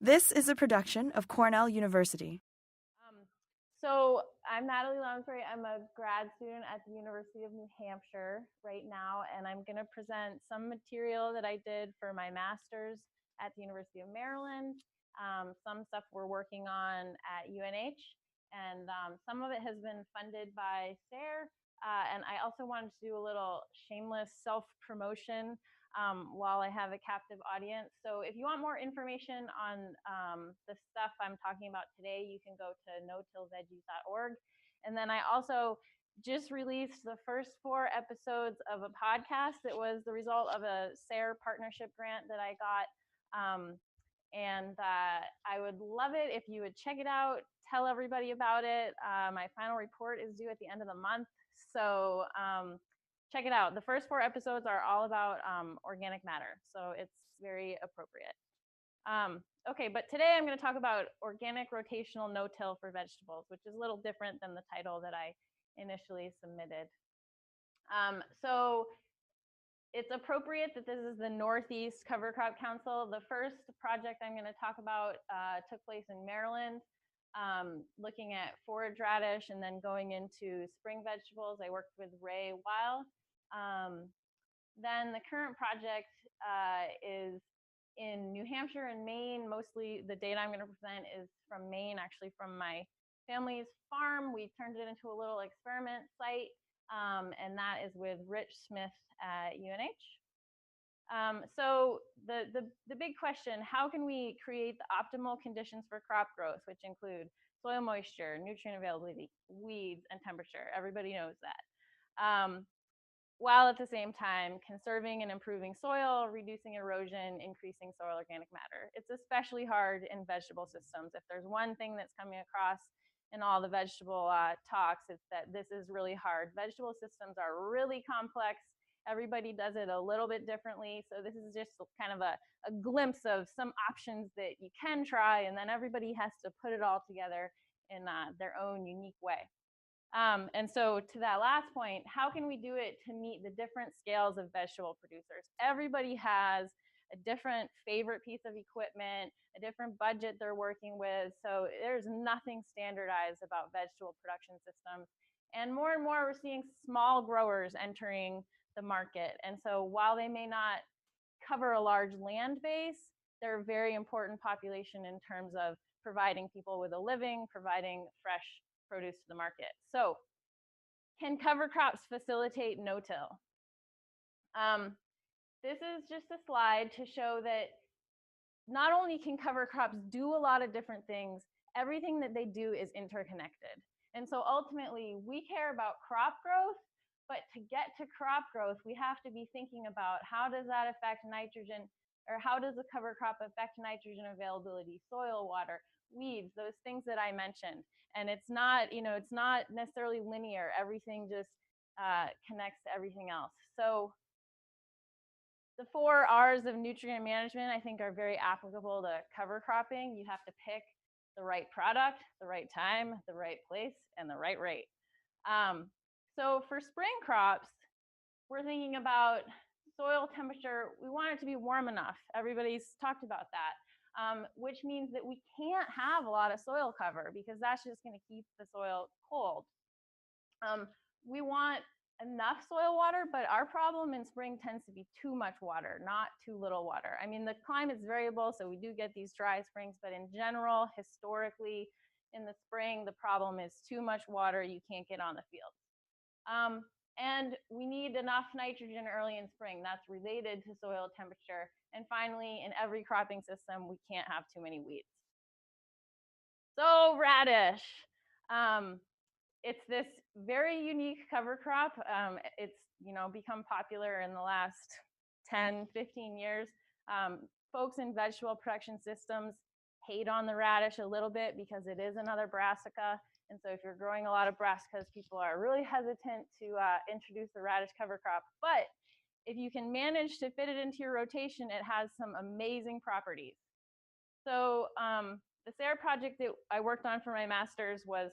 This is a production of Cornell University. So I'm Natalie Lounsbury. I'm a grad student at the University of New Hampshire right now, and I'm going to present some material that I did for my master's at the University of Maryland, some stuff we're working on at UNH, and some of it has been funded by SARE. And I also wanted to do a little shameless self-promotion while I have a captive audience. So if you want more information on the stuff I'm talking about today, you can go to no-till-veggies.org. And then I also just released the first 4 episodes of a podcast that was the result of a SARE partnership grant that I got. I would love it if you would check it out, tell everybody about it. My final report is due at the end of the month. So check it out. The first 4 episodes are all about organic matter, so it's very appropriate. Okay, but today I'm going to talk about organic rotational no-till for vegetables, which is a little different than the title that I initially submitted. So it's appropriate that this is the Northeast Cover Crop Council. The first project I'm going to talk about took place in Maryland, looking at forage radish and then going into spring vegetables. I worked with Ray Weil. Then the current project is in New Hampshire and Maine. Mostly the data I'm going to present is from Maine, actually from my family's farm. We turned it into a little experiment site, and that is with Rich Smith at UNH. So the big question, how can we create the optimal conditions for crop growth, which include soil moisture, nutrient availability, weeds, and temperature? Everybody knows that. While at the same time conserving and improving soil, reducing erosion, increasing soil organic matter. It's especially hard in vegetable systems. If there's one thing that's coming across in all the vegetable talks, it's that this is really hard. Vegetable systems are really complex. Everybody does it a little bit differently. So this is just kind of a glimpse of some options that you can try, and then everybody has to put it all together in their own unique way. And so to that last point, how can we do it to meet the different scales of vegetable producers? Everybody has a different favorite piece of equipment, a different budget they're working with. So there's nothing standardized about vegetable production systems. And more we're seeing small growers entering the market. And so while they may not cover a large land base, they're a very important population in terms of providing people with a living, providing fresh produce to the market. So can cover crops facilitate no-till? This is just a slide to show that not only can cover crops do a lot of different things, everything that they do is interconnected. And so ultimately, we care about crop growth, but to get to crop growth, we have to be thinking about how does that affect nitrogen, or how does the cover crop affect nitrogen availability, soil, water, weeds, those things that I mentioned. And it's not, it's not necessarily linear. Everything just connects to everything else. So the 4 R's of nutrient management, I think, are very applicable to cover cropping. You have to pick the right product, the right time, the right place, and the right rate. So for spring crops, we're thinking about soil temperature. We want it to be warm enough. Everybody's talked about that. Which means that we can't have a lot of soil cover because that's just going to keep the soil cold. We want enough soil water, but our problem in spring tends to be too much water, not too little water. I mean, the climate's variable, so we do get these dry springs, but in general, historically, in the spring, the problem is too much water, you can't get on the field. And we need enough nitrogen early in spring. That's related to soil temperature. And finally, in every cropping system, we can't have too many weeds. So radish. It's this very unique cover crop. It's become popular in the last 10, 15 years. Folks in vegetable production systems hate on the radish a little bit because it is another brassica. And so if you're growing a lot of brassicas, people are really hesitant to introduce the radish cover crop. But if you can manage to fit it into your rotation, it has some amazing properties. So the SARE project that I worked on for my master's was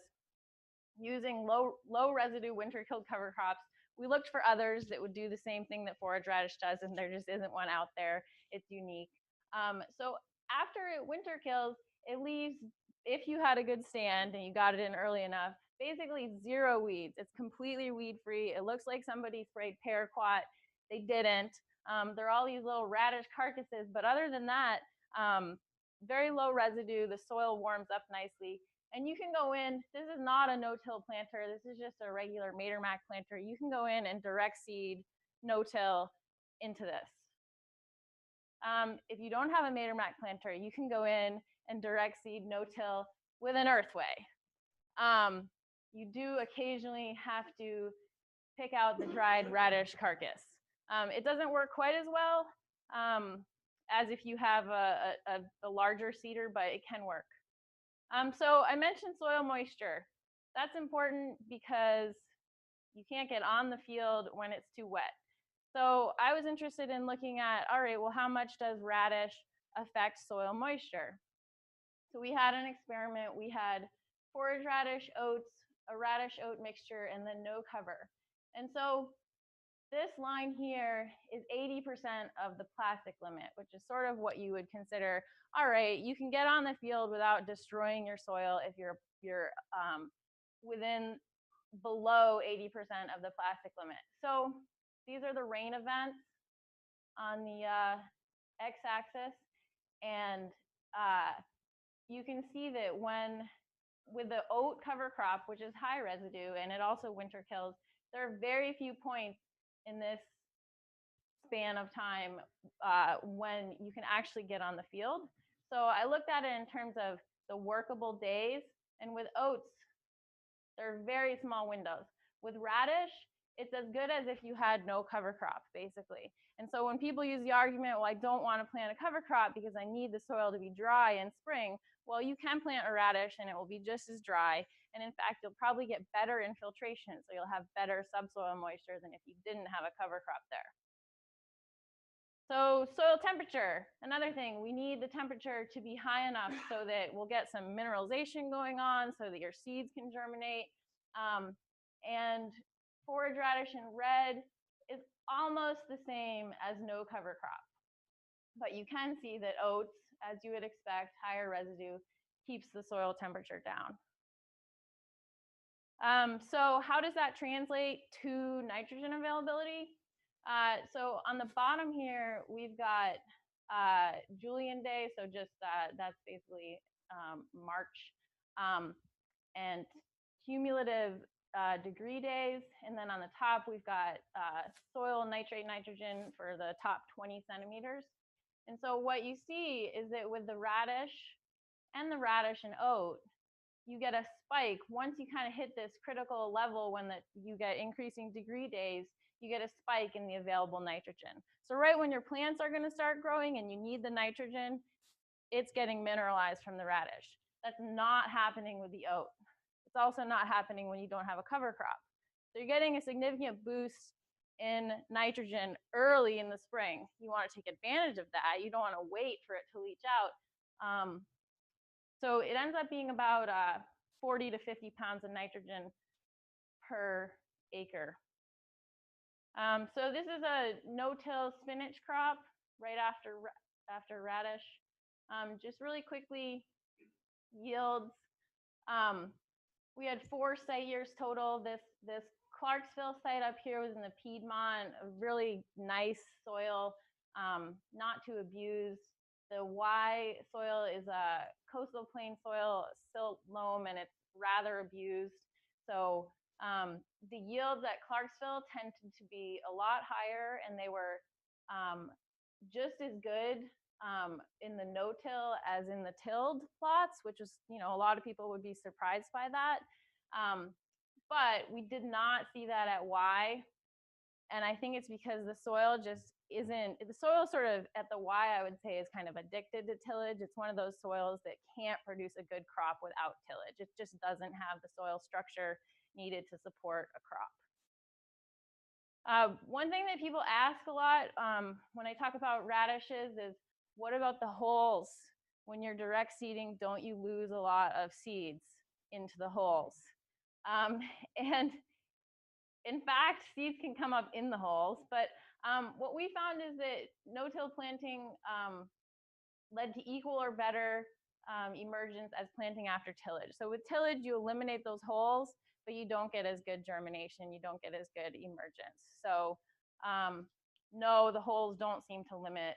using low residue winter-killed cover crops. We looked for others that would do the same thing that forage radish does, and there just isn't one out there. It's unique. So after it winter kills, it leaves, if you had a good stand and you got it in early enough, basically 0 weeds. It's completely weed free. It looks like somebody sprayed paraquat. They didn't. There are all these little radish carcasses, but other than that, very low residue. The soil warms up nicely. And you can go in, this is not a no-till planter. This is just a regular Matermac planter. You can go in and direct seed no-till into this. If you don't have a Matermac planter, you can go in and direct seed no-till with an earthway. You do occasionally have to pick out the dried radish carcass. It doesn't work quite as well as if you have a larger seeder, but it can work. So I mentioned soil moisture. That's important because you can't get on the field when it's too wet. So I was interested in looking at, all right, well, how much does radish affect soil moisture? So we had an experiment. We had forage radish, oats, a radish oat mixture, and then no cover. And so this line here is 80% of the plastic limit, which is sort of what you would consider, all right, you can get on the field without destroying your soil if you're within below 80% of the plastic limit. So these are the rain events on the x-axis, and you can see that when with the oat cover crop, which is high residue and it also winter kills, there are very few points in this span of time when you can actually get on the field. So I looked at it in terms of the workable days, and with oats, there are very small windows. With radish, it's as good as if you had no cover crop, basically. And so when people use the argument, well, I don't want to plant a cover crop because I need the soil to be dry in spring, well, you can plant a radish and it will be just as dry. And in fact, you'll probably get better infiltration, so you'll have better subsoil moisture than if you didn't have a cover crop there. So soil temperature, another thing, we need the temperature to be high enough so that we'll get some mineralization going on so that your seeds can germinate. And forage radish in red is almost the same as no cover crop. But you can see that oats, as you would expect, higher residue, keeps the soil temperature down. So how does that translate to nitrogen availability? So on the bottom here, we've got Julian day, so just that's basically March, and cumulative degree days. And then on the top, we've got soil nitrate nitrogen for the top 20 centimeters. And so what you see is that with the radish and oat, you get a spike. Once you kind of hit this critical level when you get increasing degree days, you get a spike in the available nitrogen. So right when your plants are going to start growing and you need the nitrogen, it's getting mineralized from the radish. That's not happening with the oat. It's also not happening when you don't have a cover crop. So you're getting a significant boost in nitrogen early in the spring. You want to take advantage of that. You don't want to wait for it to leach out. So it ends up being about 40 to 50 pounds of nitrogen per acre. So this is a no-till spinach crop right after radish. Just really quickly, yields. We had 4 site years total. This Clarksville site up here was in the Piedmont, a really nice soil, not to abuse. The Y soil is a coastal plain soil, silt loam, and it's rather abused. So the yields at Clarksville tended to be a lot higher, and they were just as good in the no-till as in the tilled plots, which is, a lot of people would be surprised by that. But we did not see that at Y. And I think it's because the soil just isn't, the soil sort of at the Y, I would say, is kind of addicted to tillage. It's one of those soils that can't produce a good crop without tillage. It just doesn't have the soil structure needed to support a crop. One thing that people ask a lot when I talk about radishes is, what about the holes? When you're direct seeding, don't you lose a lot of seeds into the holes? And in fact, seeds can come up in the holes, but what we found is that no-till planting led to equal or better emergence as planting after tillage. So with tillage, you eliminate those holes, but you don't get as good germination. You don't get as good emergence. So no, the holes don't seem to limit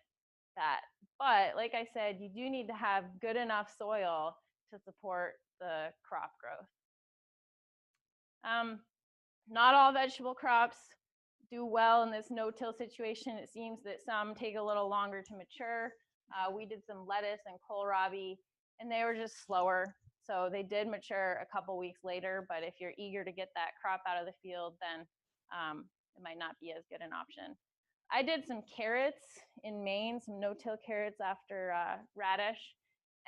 that. But like I said, you do need to have good enough soil to support the crop growth. Not all vegetable crops do well in this no-till situation. It seems that some take a little longer to mature. We did some lettuce and kohlrabi, and they were just slower. So they did mature a couple weeks later, but if you're eager to get that crop out of the field, then it might not be as good an option. I did some carrots in Maine, some no-till carrots after radish,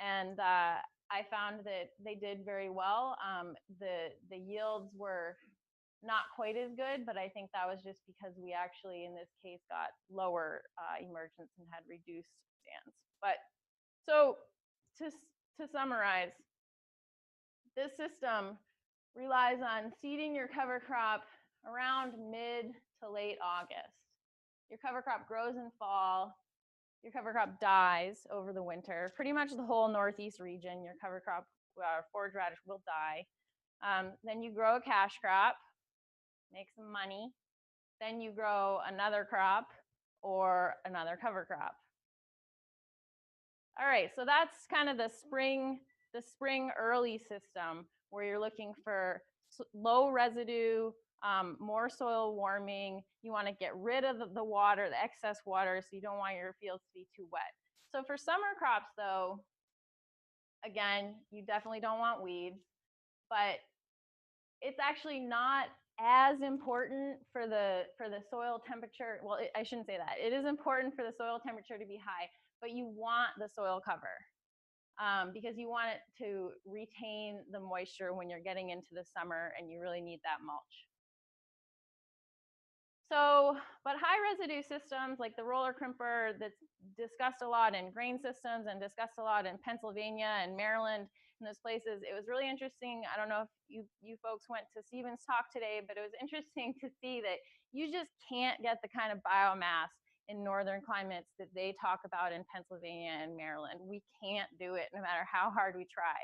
and I found that they did very well. The yields were not quite as good, but I think that was just because we actually, in this case, got lower emergence and had reduced stands. But so to summarize, this system relies on seeding your cover crop around mid to late August. Your cover crop grows in fall. Your cover crop dies over the winter. Pretty much the whole Northeast region, your cover crop, forage radish will die. Then you grow a cash crop, make some money. Then you grow another crop or another cover crop. All right, so that's kind of the spring early system where you're looking for low residue, more soil warming. You want to get rid of the water, the excess water, so you don't want your fields to be too wet. So for summer crops, though, again, you definitely don't want weeds, but it's actually not as important for the soil temperature. Well, I shouldn't say that. It is important for the soil temperature to be high, but you want the soil cover because you want it to retain the moisture when you're getting into the summer, and you really need that mulch. So, but high residue systems like the roller crimper that's discussed a lot in grain systems and discussed a lot in Pennsylvania and Maryland and those places, it was really interesting. I don't know if you folks went to Stephen's talk today, but it was interesting to see that you just can't get the kind of biomass in northern climates that they talk about in Pennsylvania and Maryland. We can't do it no matter how hard we try.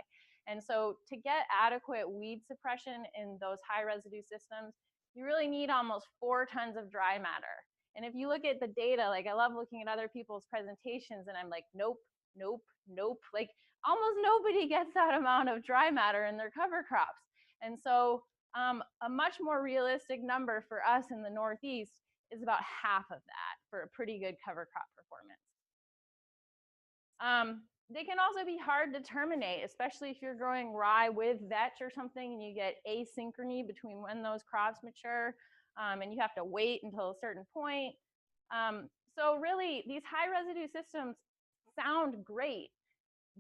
And so to get adequate weed suppression in those high residue systems, you really need almost 4 tons of dry matter. And if you look at the data, like I love looking at other people's presentations and I'm like, nope, nope, nope. Like almost nobody gets that amount of dry matter in their cover crops. And so a much more realistic number for us in the Northeast is about half of that for a pretty good cover crop performance. They can also be hard to terminate, especially if you're growing rye with vetch or something and you get asynchrony between when those crops mature, and you have to wait until a certain point. So really, these high residue systems sound great,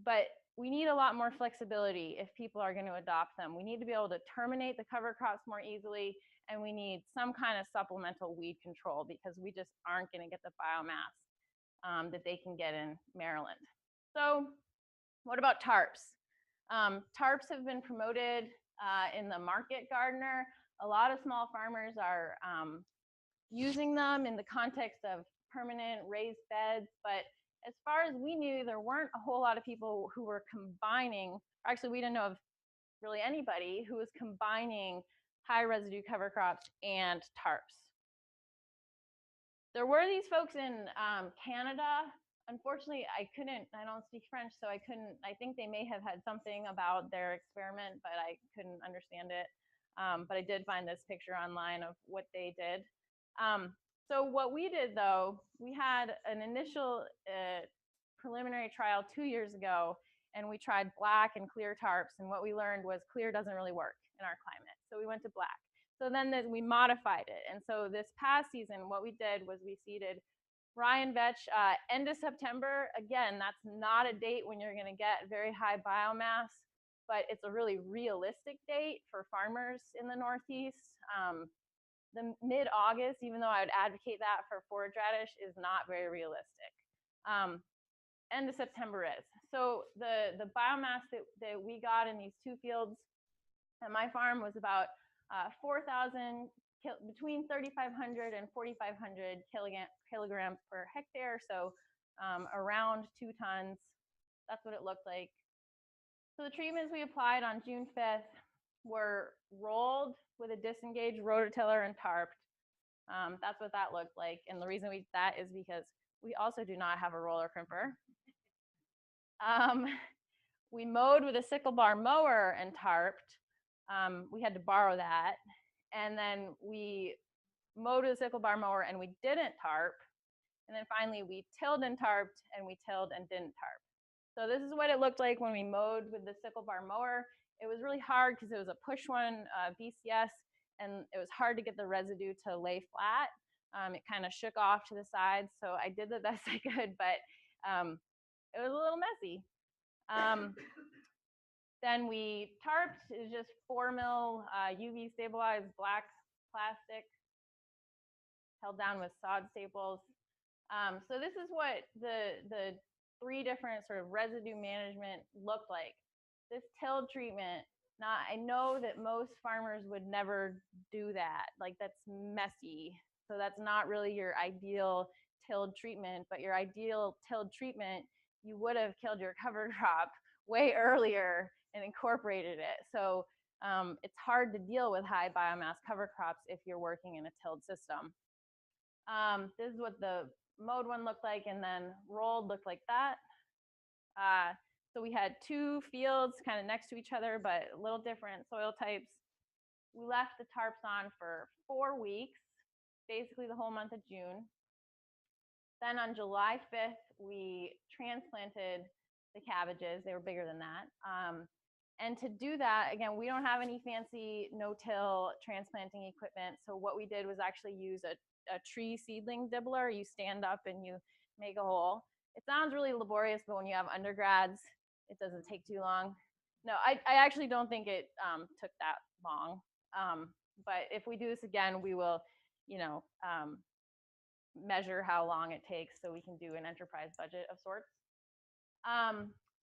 but we need a lot more flexibility if people are going to adopt them. We need to be able to terminate the cover crops more easily, and we need some kind of supplemental weed control because we just aren't going to get the biomass that they can get in Maryland. So what about tarps? Tarps have been promoted in the market gardener. A lot of small farmers are using them in the context of permanent raised beds, but as far as we knew, there weren't a whole lot of people who were combining, actually we didn't know of really anybody who was combining high residue cover crops and tarps. There were these folks in Canada. Unfortunately, I don't speak French, so I think they may have had something about their experiment, but I couldn't understand it. But I did find this picture online of what they did. So what we did though, we had an initial preliminary trial 2 years ago, and we tried black and clear tarps, and what we learned was clear doesn't really work in our climate. So we went to black. So then we modified it. And so this past season, what we did was we seeded rye and vetch end of September. Again, that's not a date when you're gonna get very high biomass, but it's a really realistic date for farmers in the Northeast. The mid-August, even though I would advocate that for forage radish, is not very realistic. End of September is. So the biomass that we got in these 2 fields at my farm was about 4,000, between 3,500 and 4,500 kilograms per hectare, so around 2 tons That's what it looked like. So the treatments we applied on June 5th were rolled with a disengaged rototiller and tarped. That's what that looked like. And the reason we did that is because we also do not have a roller crimper. We mowed with a sickle bar mower and tarped. We had to borrow that. And then we mowed with a sickle bar mower and we didn't tarp. And then finally we tilled and tarped, and we tilled and didn't tarp. So this is what it looked like when we mowed with the sickle bar mower. It was really hard because it was a push one BCS, and it was hard to get the residue to lay flat. It kind of shook off to the sides, so I did the best I could, but it was a little messy. Then we tarped. It was just 4 mil UV stabilized black plastic held down with sod staples. So this is what the 3 different sort of residue management looked like. This tilled treatment, now I know that most farmers would never do that. Like, that's messy. So that's not really your ideal tilled treatment, but your ideal tilled treatment, you would have killed your cover crop way earlier and incorporated it. So it's hard to deal with high biomass cover crops if you're working in a tilled system. This is what the mowed one looked like, and then rolled looked like that. So we had 2 fields kind of next to each other, but a little different soil types. We left the tarps on for 4 weeks, basically the whole month of June. Then on July 5th, we transplanted the cabbages. They were bigger than that. And to do that, again, we don't have any fancy no-till transplanting equipment. So what we did was actually use a tree seedling dibbler. You stand up and you make a hole. It sounds really laborious, but when you have undergrads, it doesn't take too long. No, I actually don't think it took that long. But if we do this again, we will, measure how long it takes so we can do an enterprise budget of sorts.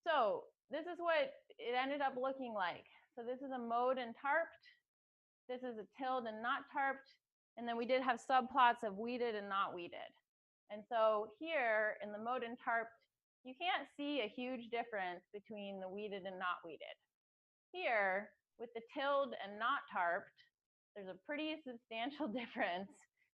So this is what it ended up looking like. So this is a mowed and tarped. This is a tilled and not tarped. And then we did have subplots of weeded and not weeded. And so here in the mowed and tarped, you can't see a huge difference between the weeded and not weeded. Here, with the tilled and not tarped, there's a pretty substantial difference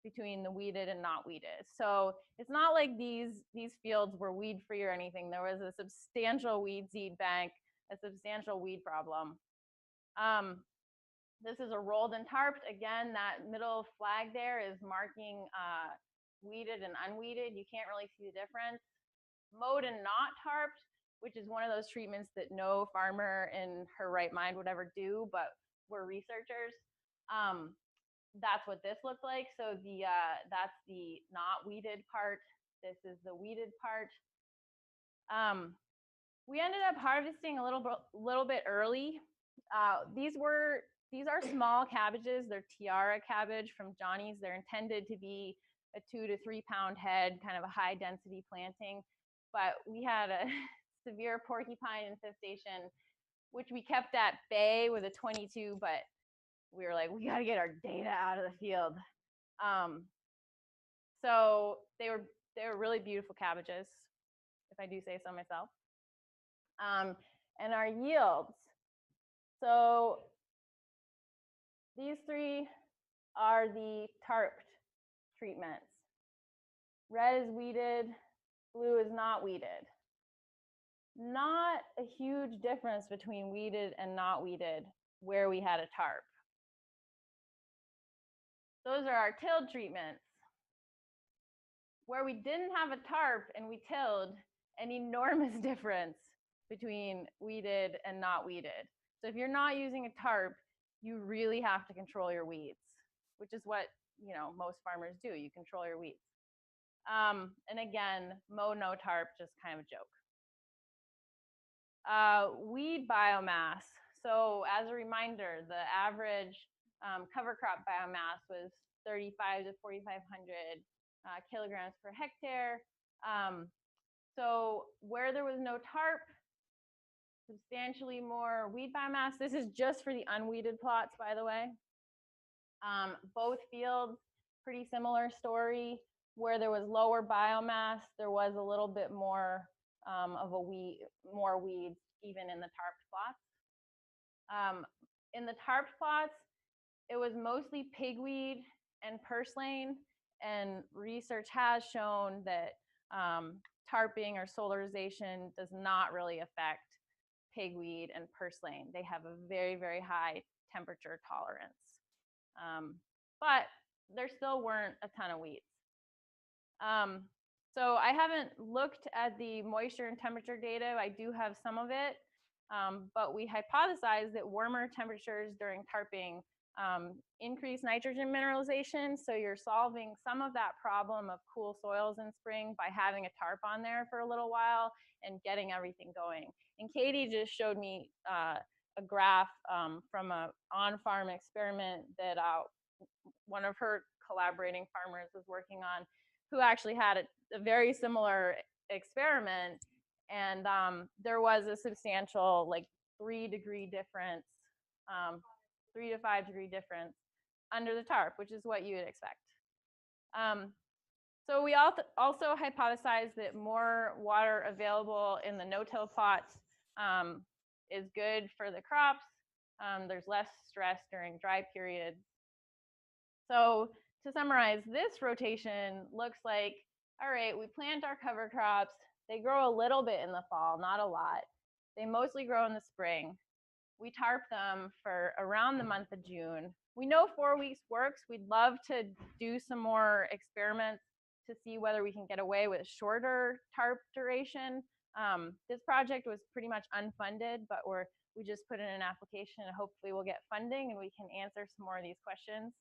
between the weeded and not weeded. So it's not like these fields were weed free or anything. There was a substantial weed seed bank, a substantial weed problem. This is a rolled and tarped. Again, that middle flag there is marking weeded and unweeded. You can't really see the difference. Mowed and not tarped, which is one of those treatments that no farmer in her right mind would ever do, but we're researchers. That's what this looked like. So that's the not weeded part. This is the weeded part. We ended up harvesting a little bit early. These are small cabbages. They're tiara cabbage from Johnny's. They're intended to be a 2 to 3 pound head, kind of a high density planting. But we had a severe porcupine infestation, which we kept at bay with a 22, but we were like, we got to get our data out of the field. So they were really beautiful cabbages, if I do say so myself. And our yields. So these 3 are the tarped treatments. Red is weeded, blue is not weeded. Not a huge difference between weeded and not weeded where we had a tarp. Those are our tilled treatments. Where we didn't have a tarp and we tilled, an enormous difference between weeded and not weeded. So if you're not using a tarp, you really have to control your weeds, which is what most farmers do. You control your weeds. And again, mow no tarp, just kind of a joke. Weed biomass. So as a reminder, the average cover crop biomass was 3,500 to 4,500 kilograms per hectare. So where there was no tarp, substantially more weed biomass. This is just for the unweeded plots, by the way. Both fields, pretty similar story. Where there was lower biomass, there was a little bit more of more weeds even in the tarped plots. In the tarped plots, it was mostly pigweed and purslane, and research has shown that tarping or solarization does not really affect pigweed and purslane. They have a very, very high temperature tolerance. But there still weren't a ton of weeds. So I haven't looked at the moisture and temperature data. I do have some of it, but we hypothesized that warmer temperatures during tarping increase nitrogen mineralization. So you're solving some of that problem of cool soils in spring by having a tarp on there for a little while and getting everything going. And Katie just showed me a graph from an on-farm experiment that one of her collaborating farmers was working on, who actually had a very similar experiment, and there was a substantial, like 3-degree difference, 3 to 5 degree difference under the tarp, which is what you would expect. So we also hypothesized that more water available in the no-till plots is good for the crops. There's less stress during dry periods. So to summarize, this rotation looks like, all right, we plant our cover crops. They grow a little bit in the fall, not a lot. They mostly grow in the spring. We tarp them for around the month of June. We know 4 weeks works. We'd love to do some more experiments to see whether we can get away with shorter tarp duration. This project was pretty much unfunded, but we just put in an application and hopefully we'll get funding and we can answer some more of these questions.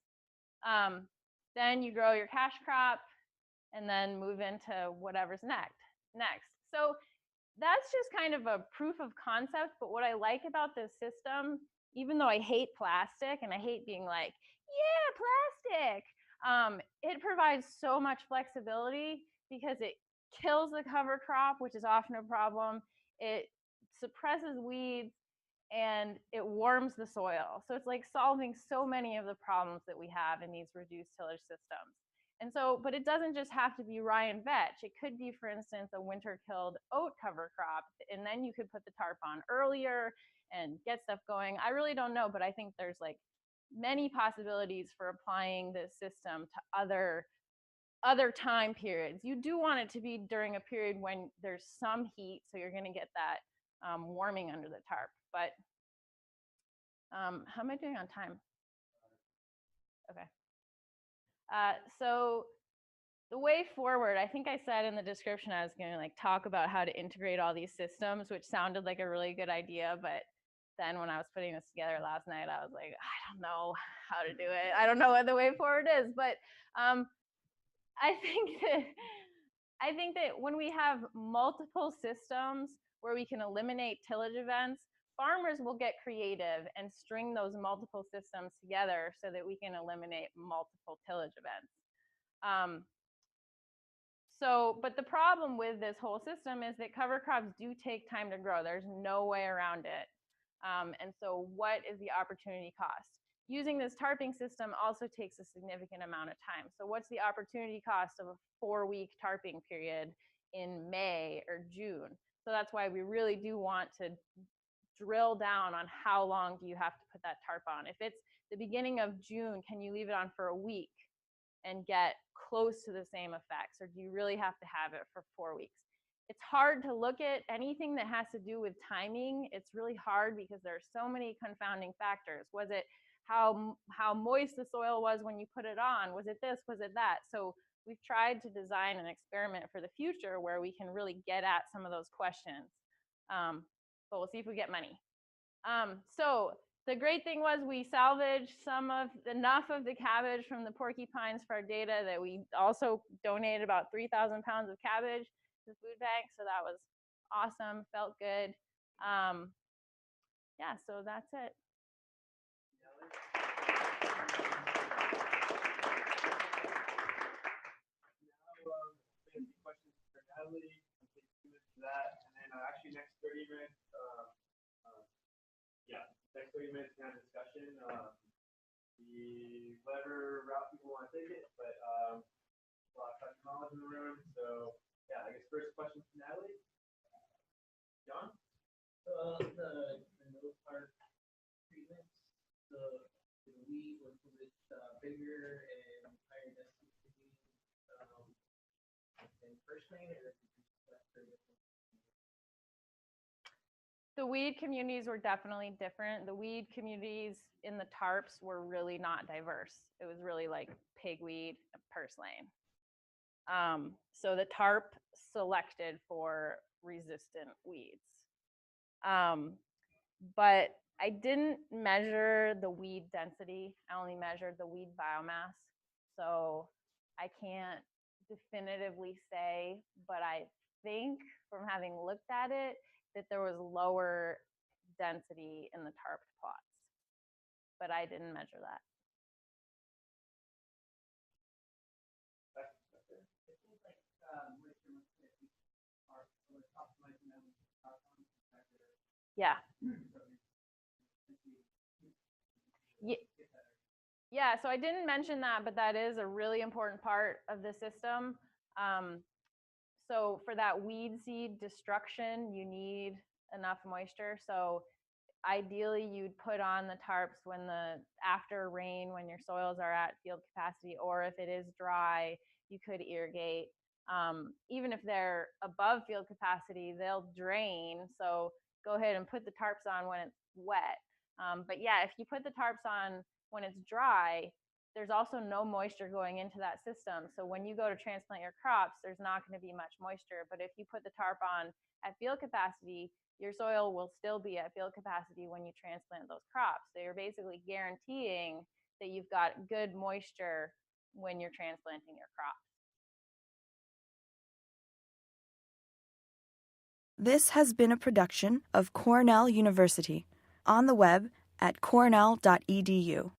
Then you grow your cash crop and then move into whatever's next. So that's just kind of a proof of concept, but what I like about this system, even though I hate plastic and I hate being like, yeah, plastic, it provides so much flexibility because it kills the cover crop, which is often a problem. It suppresses weeds and it warms the soil. So it's like solving so many of the problems that we have in these reduced tillage systems. And so, but it doesn't just have to be rye and vetch. It could be, for instance, a winter-killed oat cover crop, and then you could put the tarp on earlier and get stuff going. I really don't know, but I think there's like many possibilities for applying this system to other time periods. You do want it to be during a period when there's some heat, so you're going to get that warming under the tarp. But how am I doing on time? Okay. So the way forward, I think I said in the description I was going to like talk about how to integrate all these systems, which sounded like a really good idea, but then when I was putting this together last night, I was like, I don't know how to do it. I don't know what the way forward is, but I think that when we have multiple systems where we can eliminate tillage events, farmers will get creative and string those multiple systems together so that we can eliminate multiple tillage events. But the problem with this whole system is that cover crops do take time to grow. There's no way around it. And so what is the opportunity cost? Using this tarping system also takes a significant amount of time. So what's the opportunity cost of a 4-week tarping period in May or June? So that's why we really do want to drill down on how long do you have to put that tarp on. If it's the beginning of June, can you leave it on for a week and get close to the same effects, or do you really have to have it for 4 weeks? It's hard to look at anything that has to do with timing. It's really hard because there are so many confounding factors. Was it how moist the soil was when you put it on? Was it this? Was it that? So we've tried to design an experiment for the future where we can really get at some of those questions. But we'll see if we get money. So the great thing was we salvaged enough of the cabbage from the porcupines for our data that we also donated about 3,000 pounds of cabbage to the food bank. So that was awesome, felt good. Yeah, so that's it. Questions for Natalie, take 2 minutes for that, and then actually next 30 minutes, next 30 minutes kind of discussion. Whatever route people want to take it, but a lot of technology in the room. So yeah, I guess first question for Natalie. John? The middle part treatments, the weed was bigger and higher density than first lane, or did you select for different? The weed communities were definitely different. The weed communities in the tarps were really not diverse. It was really like pigweed, purslane. So the tarp selected for resistant weeds. But I didn't measure the weed density. I only measured the weed biomass. So I can't definitively say, but I think from having looked at it that there was lower density in the tarp plots. But I didn't measure that. Yeah. Yeah, so I didn't mention that, but that is a really important part of the system. So for that weed seed destruction, you need enough moisture. So ideally you'd put on the tarps when after rain, when your soils are at field capacity, or if it is dry, you could irrigate. Even if they're above field capacity, they'll drain. So go ahead and put the tarps on when it's wet. But yeah, if you put the tarps on when it's dry, there's also no moisture going into that system. So when you go to transplant your crops, there's not going to be much moisture. But if you put the tarp on at field capacity, your soil will still be at field capacity when you transplant those crops. So you're basically guaranteeing that you've got good moisture when you're transplanting your crops. This has been a production of Cornell University, on the web at cornell.edu.